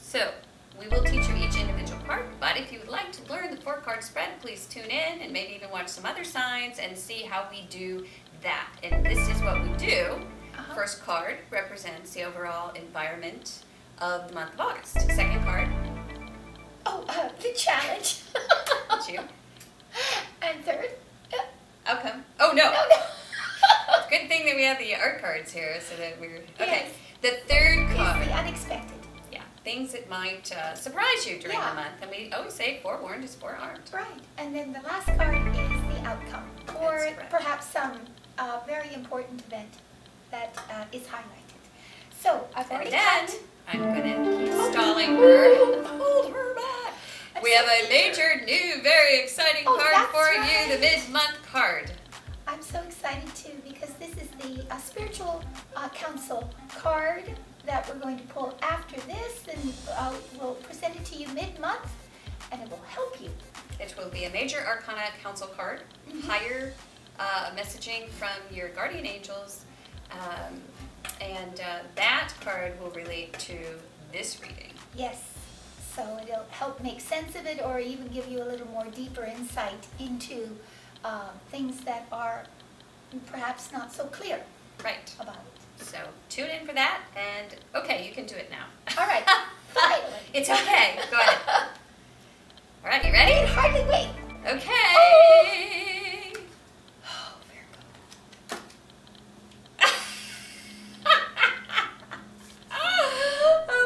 So, we will teach you each individual card, but if you would like to learn the 4-card spread, please tune in and maybe even watch some other signs and see how we do that. And this is what we do. First card represents the overall environment of the month of August. Second card. The challenge. That's you. And third. Outcome. Oh, no. No. Good thing that we have the art cards here so that we're... Okay. Yes. The third card. Is the unexpected. Yeah. Things that might surprise you during Yeah. the month. And we always say forewarned is forearmed. Right. And then the last card is the outcome. Or That's right. perhaps some very important event that is highlighted. So, I've already cut. I'm going to keep stalling her. Hold her back. We have a major, new, very exciting card for you, the mid-month card. I'm so excited too because this is the spiritual council card that we're going to pull after this, and we'll present it to you mid-month, and it will help you. It will be a major arcana council card, higher messaging from your guardian angels, and that card will relate to this reading. Yes. So it'll help make sense of it, or even give you a little more deeper insight into things that are perhaps not so clear about it. So tune in for that, and okay, you can do it now. All right, finally. It's okay. Go ahead. All right, you ready? I can hardly wait. Okay. Oh, Virgo.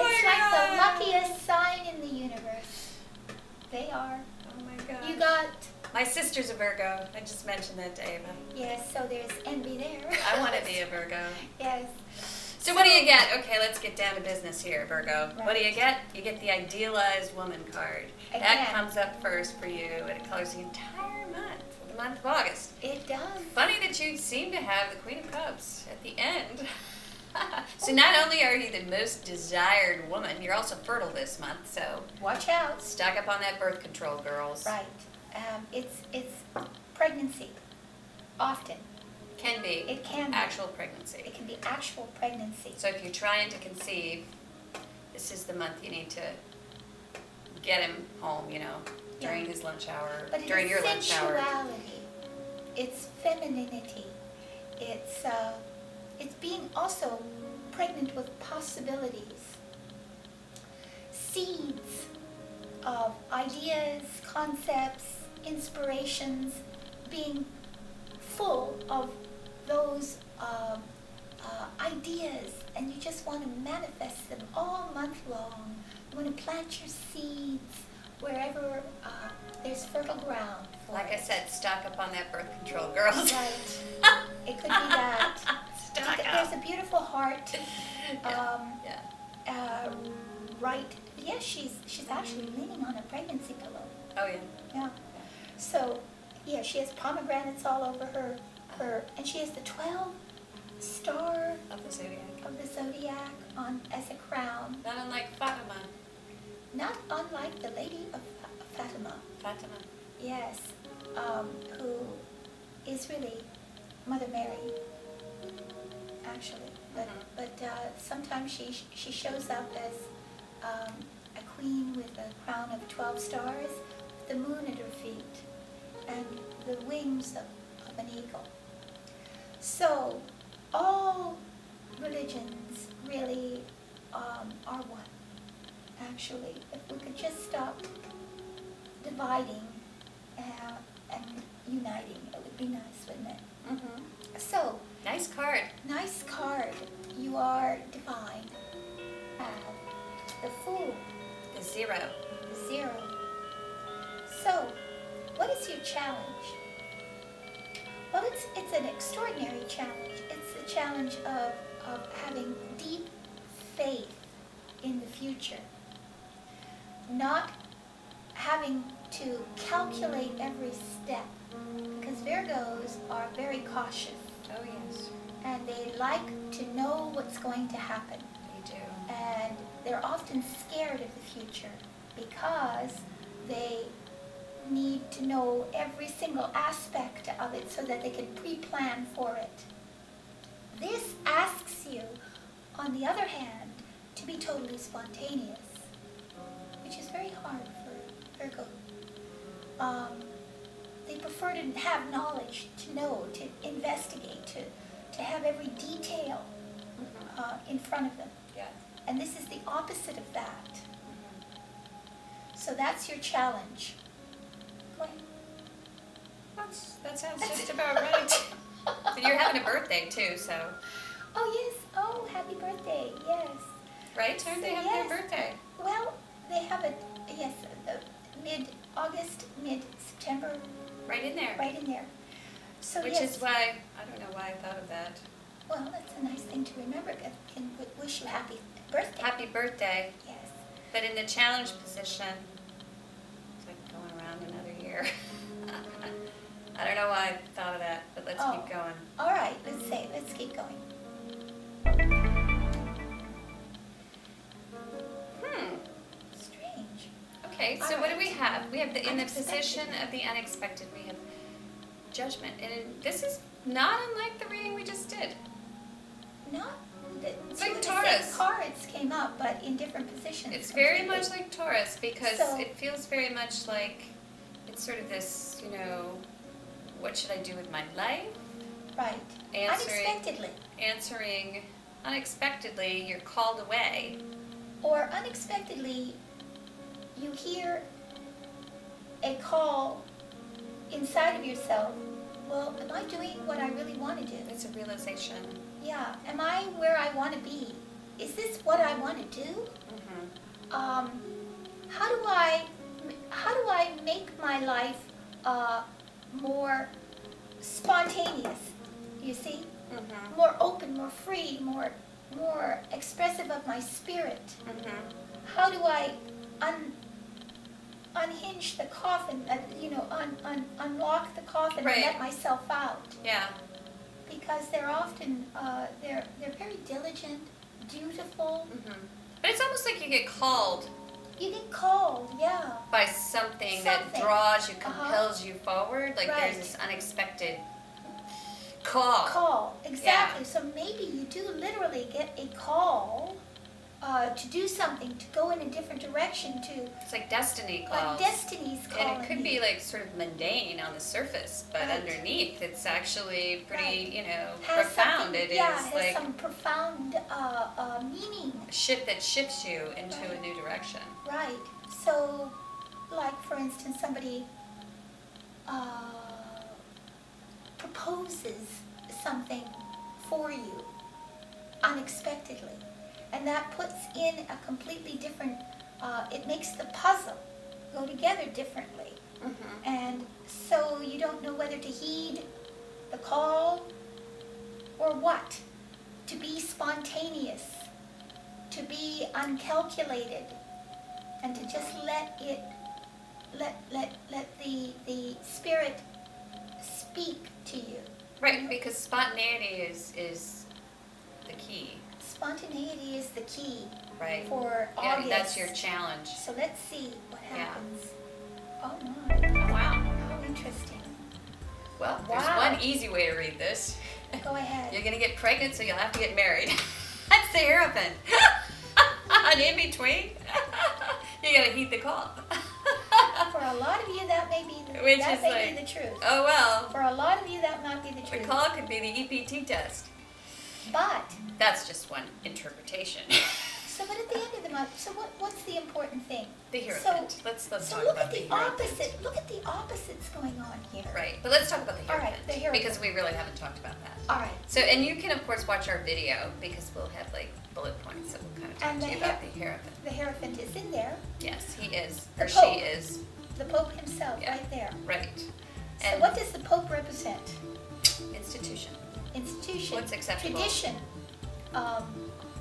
It's like the luckiest sign in the universe. They are. Oh my God. You got... My sister's a Virgo. I just mentioned that to Ava. Yes, so there's envy there. I want to be a Virgo. Yes. So what do you get? Okay, let's get down to business here, Virgo. Right. What do you get? You get the Idealized Woman card. Again. That comes up first for you, and it colors the entire month, the month of August. It does. Funny that you seem to have the Queen of Cups at the end. So not only are you the most desired woman, you're also fertile this month, so watch out. stock up on that birth control, girls. Right. It's pregnancy. Often. Can be. It can be. Actual pregnancy. It can be actual pregnancy. So if you're trying to conceive, this is the month you need to get him home, you know, during his lunch hour, But during your lunch hour. It's sensuality. It's femininity. It's being also pregnant with possibilities. Seeds of ideas, concepts, inspirations, being full of those ideas, and you just want to manifest them all month long. You want to plant your seeds wherever there's fertile ground for Like it. I said, stock up on that birth control, girls. Right. It could be that. Stock up. There's a beautiful heart. Yeah. Right. Yes, she's actually leaning on a pregnancy pillow. Oh, yeah. Yeah. So, yeah, she has pomegranates all over her, and she has the 12 star Of the zodiac. on as a crown. Not unlike Fatima. Not unlike the Lady of Fatima. Fatima. Yes, who is really Mother Mary, actually. But sometimes she shows up as a queen with a crown of 12 stars, the moon at her feet, and the wings of an eagle. So all religions really are one, actually. If we could just stop dividing and uniting, it would be nice, wouldn't it? So, Nice card. nice card. You are divine. The Fool, The 0. the 0. So, what is your challenge? Well, it's an extraordinary challenge. It's a challenge of having deep faith in the future. Not having to calculate every step, because Virgos are very cautious. Oh, yes. And they like to know what's going to happen. They do. And they're often scared of the future because they need to know every single aspect of it so that they can pre-plan for it. This asks you, on the other hand, to be totally spontaneous. which is very hard for Virgo. They prefer to have knowledge, to know, to investigate, to have every detail in front of them. Yeah. And this is the opposite of that. So that's your challenge. Go ahead. That sounds just about right. And you're having a birthday too, so. Oh yes. Oh, happy birthday. Yes. Right? Aren't they having their birthday? Well, they have it. Yes, mid-August, mid-September. Right in there. Right in there. So which yes. is why I don't know why I thought of that. Well, that's a nice thing to remember. I can wish you happy birthday. Happy birthday. Yes. But in the challenge position, it's like going around another year. I don't know why I thought of that, but let's keep going. All right, let's keep going. Strange. Okay, so what do we have? We have in the position of the unexpected, we have Judgment. And this is not unlike the reading we just did. Not it's two like of Taurus. the same cards came up, but in different positions. It's very much like Taurus because So- it feels very much like it's sort of this, you know, what should I do with my life? Right. Answering unexpectedly, you're called away. Or unexpectedly, you hear a call inside of yourself. Well, am I doing what I really want to do? It's a realization. Yeah. Am I where I want to be? Is this what I want to do? Mm-hmm. How do I make my life more spontaneous? You see, more open, more free, more expressive of my spirit. How do I unhinge the coffin? Unlock the coffin and let myself out. Yeah. Because they're often they're very diligent, dutiful. But it's almost like you get called. You get called, yeah. By something that draws you, compels you forward. Like Right. there's this unexpected call. Exactly. Yeah. So maybe you do literally get a call to do something, to go in a different direction, It's like destiny like calls. destiny's calling. And it could be like sort of mundane on the surface, but underneath it's actually pretty, you know, Has profound. It has is like some profound meaning. a shift that shifts you into a new direction. Right. So, like for instance, somebody proposes something for you unexpectedly, and that puts in a completely different, it makes the puzzle go together differently. And so you don't know whether to heed the call or what. To be spontaneous, to be uncalculated, and to just let the spirit speak to you. Right, because spontaneity is the key. Spontaneity is the key Yeah, for August. that's your challenge. So let's see what happens. Yeah. Oh my. Wow. How interesting. Well, there's one easy way to read this. Go ahead. You're going to get pregnant, so you'll have to get married. That's the Hierophant. And in between, you got to heed the call. For a lot of you, that may be the, the truth. Oh, well. For a lot of you, that might be the truth. The call could be the EPT test. But that's just one interpretation. So, but at the end of the month, so what's the important thing? The Hierophant. So, let's so talk about the Hierophant. Look at the opposites going on here. Right, but let's talk about the Hierophant. All right, the Hierophant. Because we really haven't talked about that. All right. So, and you can of course watch our video because we'll have like bullet points that will kind of talk to you about the Hierophant. The Hierophant is in there. Yes, he is, The or Pope. she is. The Pope himself, right there. Right. So And what does the Pope represent? Institution. Institution. What's acceptable? Tradition.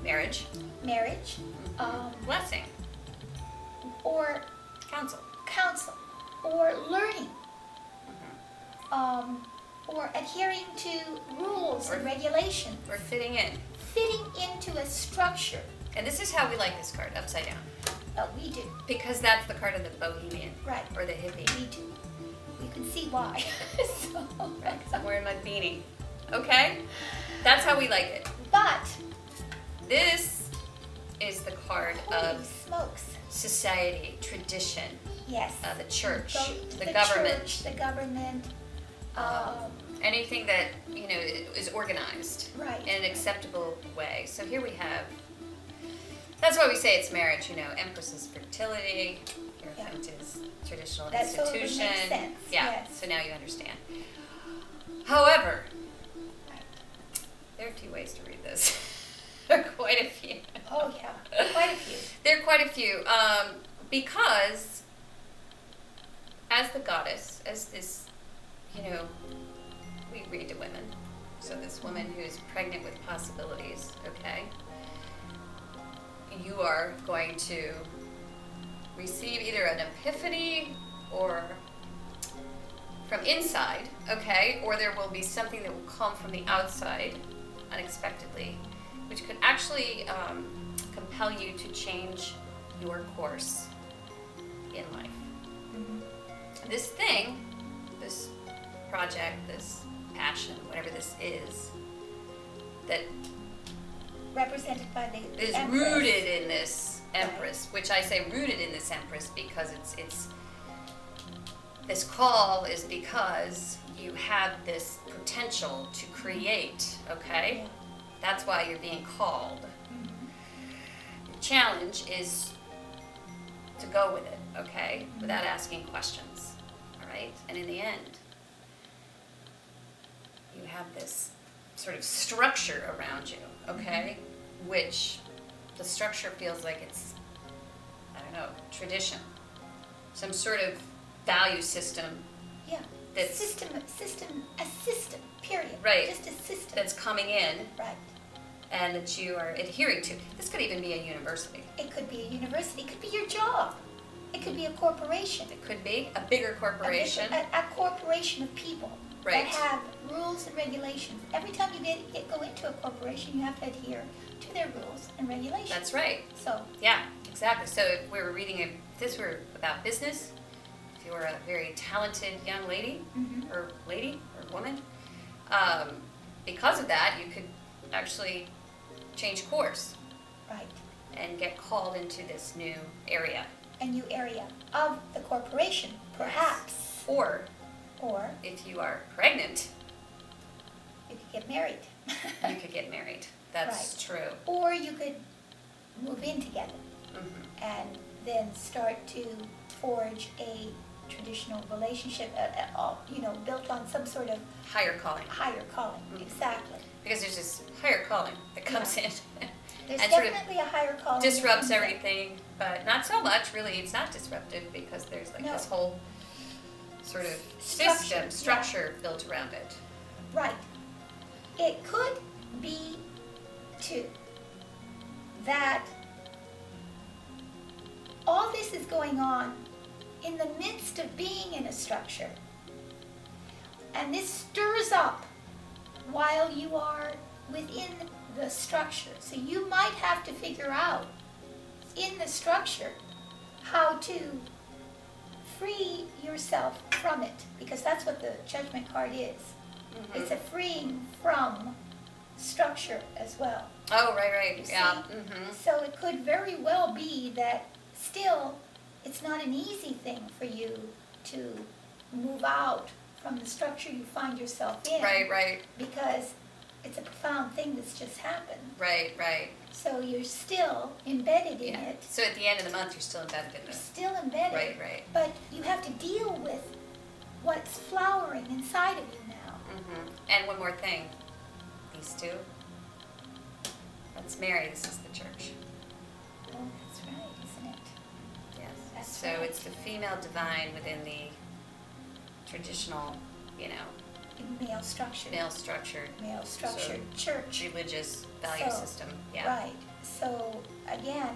Marriage. Marriage. Blessing. Or counsel. Counsel. Or learning. Or adhering to rules and regulations. Or fitting in. Fitting into a structure. And this is how we like this card, upside down. Oh, we do. Because that's the card of the bohemian. Right. Or the hippie. We do. You can see why. So, I'm wearing my beanie. Okay? That's how we like it. But this is the card Holy of smokes. society, tradition, Yes. the church, the the government. Church, the government. Anything that, you know, is organized Right. in an acceptable way. So here we have, that's why we say it's marriage, you know, Empress is fertility, Hierophant is traditional That totally institution. makes sense, Yeah, yes. so now you understand. However, Right. there are a few ways to read this. There are quite a few. Oh, yeah. Quite a few. There are quite a few. Because as the goddess, as this, you know, we read to women. So this woman who is pregnant with possibilities, okay? You are going to receive either an epiphany or from inside, okay? Or there will be something that will come from the outside unexpectedly, which could actually compel you to change your course in life. Mm-hmm. This thing, this project, this passion, whatever this is, that Represented by the is Empress. rooted in this Empress, which I say rooted in this Empress because it's this call is because you have this potential to create, okay? Yeah. That's why you're being called. Mm-hmm. The challenge is to go with it, okay? Without asking questions, all right? And in the end, you have this sort of structure around you, okay? Which the structure feels like it's, I don't know, tradition. Some sort of value system Yeah. that's System, a system, period. Right. Just a system. that's coming in Right. and that you are adhering to. This could even be a university. It could be a university. It could be your job. It could be a corporation. It could be a bigger corporation. A corporation of people Right. that have rules and regulations. Every time you go into a corporation, you have to adhere to their rules and regulations. That's right. So, Yeah, exactly. So if we were reading, if this were about business, if you were a very talented young lady, mhm. or woman, because of that, you could actually change course Right. and get called into this new area. A new area of the corporation, perhaps. Or Or if you are pregnant, you could get married. you could get married. That's true. Or you could move in together Mhm. and then start to forge a traditional relationship, built on some sort of Higher calling. higher calling. Mhm. Exactly. Because there's this higher calling that comes in There's and sort of definitely a higher calling. that disrupts comes in. everything, but not so much, really. It's not disruptive because there's like No. this whole sort of Structure, structure built around it. Right. It could be, too, that all this is going on in the midst of being in a structure. And this stirs up while you are within the structure. So you might have to figure out in the structure how to free yourself from it, because that's what the Judgment card is. Mhm. It's a freeing from structure as well. Oh, right. You Yeah. see? Mm-hmm. So it could very well be that still it's not an easy thing for you to move out from the structure you find yourself in. Right. Because it's a profound thing that's just happened. Right. So you're still embedded in Yeah. it. So at the end of the month, you're still embedded in You're this. still embedded. Right. But you have to deal with what's flowering inside of you now. Mm-hmm. And one more thing. These two. Let's marry. This is the church. Oh, that's right, isn't it? Yes. That's So right. it's the female divine within the traditional, Male structured. male structured Male structured church. religious value So, system. Yeah. Right. So again,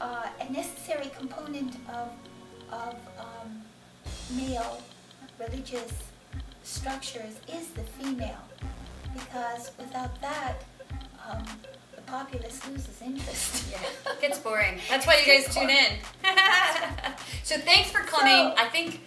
a necessary component of male religious structures is the female, because without that, the populace loses interest. Yeah, it gets boring. That's why you guys tune in. So thanks for coming. So- I think